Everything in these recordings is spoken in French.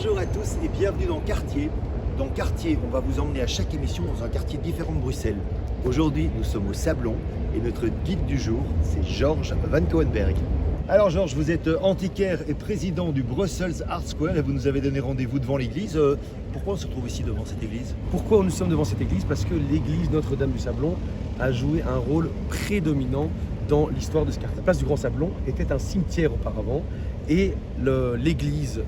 Bonjour à tous et bienvenue dans Quartier. Dans Quartier, on va vous emmener à chaque émission dans un quartier différent de Bruxelles. Aujourd'hui, nous sommes au Sablon et notre guide du jour, c'est Georges Van Coenberg. Alors Georges, vous êtes antiquaire et président du Brussels Art Square et vous nous avez donné rendez-vous devant l'église. Pourquoi on se trouve ici devant cette église? Pourquoi nous sommes devant cette église? Parce que l'église Notre-Dame du Sablon a joué un rôle prédominant dans l'histoire de ce quartier. La place du Grand Sablon était un cimetière auparavant et l'église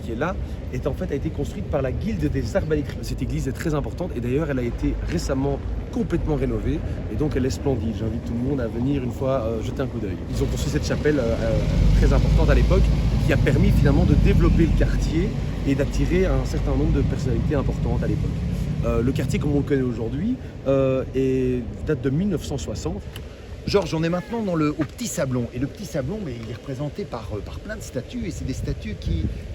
qui est là a été construite par la Guilde des Arbalétriers. Cette église est très importante et d'ailleurs elle a été récemment complètement rénovée et donc elle est splendide. J'invite tout le monde à venir une fois jeter un coup d'œil. Ils ont construit cette chapelle très importante à l'époque qui a permis finalement de développer le quartier et d'attirer un certain nombre de personnalités importantes à l'époque. Le quartier comme on le connaît aujourd'hui date de 1960. Georges, on est maintenant au Petit Sablon. Et le Petit Sablon, mais il est représenté par plein de statues. Et c'est des statues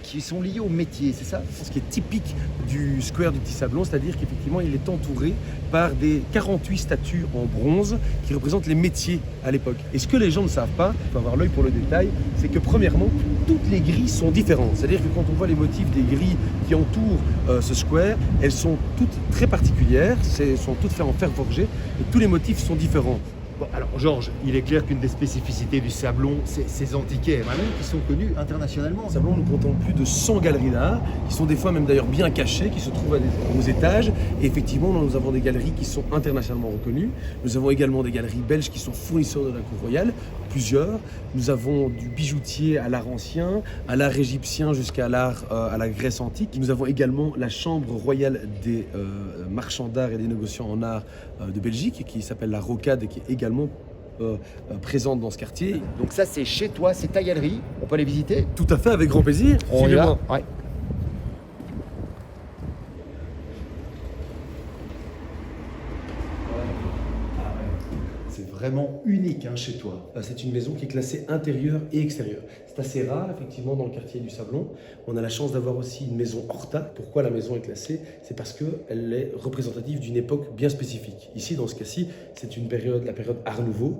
qui sont liées au métier, c'est ça? Ce qui est typique du square du Petit Sablon, c'est-à-dire qu'effectivement, il est entouré par des 48 statues en bronze qui représentent les métiers à l'époque. Et ce que les gens ne savent pas, il faut avoir l'œil pour le détail, c'est que premièrement, toutes les grilles sont différentes. C'est-à-dire que quand on voit les motifs des grilles qui entourent ce square, elles sont toutes très particulières, sont toutes faites en fer forgé, et tous les motifs sont différents. Bon, alors Georges, il est clair qu'une des spécificités du Sablon, c'est ces antiquaires, qui sont connus internationalement. Au Sablon, nous comptons plus de 100 galeries d'art, qui sont des fois même d'ailleurs bien cachées, qui se trouvent aux étages. Et effectivement, nous avons des galeries qui sont internationalement reconnues. Nous avons également des galeries belges qui sont fournisseurs de la cour royale, plusieurs. Nous avons du bijoutier à l'art ancien, à l'art égyptien jusqu'à l'art à la Grèce antique. Nous avons également la chambre royale des marchands d'art et des négociants en art de Belgique, qui s'appelle la Rocade et qui est également présente dans ce quartier. Donc ça c'est chez toi, c'est ta galerie, on peut aller visiter? Tout à fait, avec grand plaisir. On y va. Ouais. C'est vraiment unique chez toi. C'est une maison qui est classée intérieure et extérieure. C'est assez rare, effectivement, dans le quartier du Sablon. On a la chance d'avoir aussi une maison Horta. Pourquoi la maison est classée? C'est parce qu'elle est représentative d'une époque bien spécifique. Ici, dans ce cas-ci, c'est la période Art Nouveau.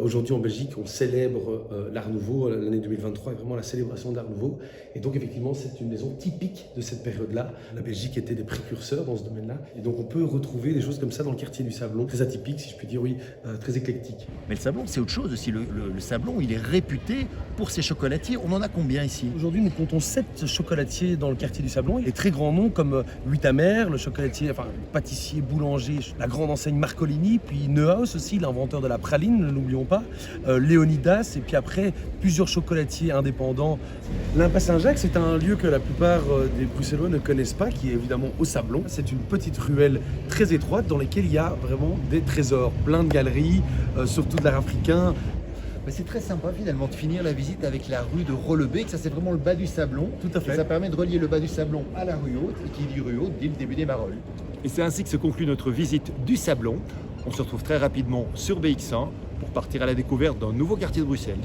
Aujourd'hui, en Belgique, on célèbre l'Art Nouveau. L'année 2023 est vraiment la célébration de l'Art Nouveau. Et donc, effectivement, c'est une maison typique de cette période-là. La Belgique était des précurseurs dans ce domaine-là. Et donc, on peut retrouver des choses comme ça dans le quartier du Sablon. Très atypique, si je puis dire, oui, très éclectique. Mais le Sablon, c'est autre chose aussi. Le Sablon, il est réputé pour ses chocolatiers. On en a combien ici? Aujourd'hui, nous comptons 7 chocolatiers dans le quartier du Sablon. Des très grands noms comme 8 Amer, le chocolatier, le pâtissier, boulanger, la grande enseigne Marcolini, puis Neuhaus aussi, l'inventeur de la praline, ne l'oublions pas, Léonidas, et puis après, plusieurs chocolatiers indépendants. L'Impasse Saint-Jacques, c'est un lieu que la plupart des Bruxellois ne connaissent pas, qui est évidemment au Sablon. C'est une petite ruelle très étroite dans laquelle il y a vraiment des trésors, plein de galeries, surtout de l'art africain. C'est très sympa finalement de finir la visite avec la rue de Rollebeek, ça c'est vraiment le bas du Sablon. Tout à fait. Et ça permet de relier le bas du Sablon à la rue Haute, et qui dit rue Haute dit le début des Marolles. Et c'est ainsi que se conclut notre visite du Sablon. On se retrouve très rapidement sur BX1 pour partir à la découverte d'un nouveau quartier de Bruxelles.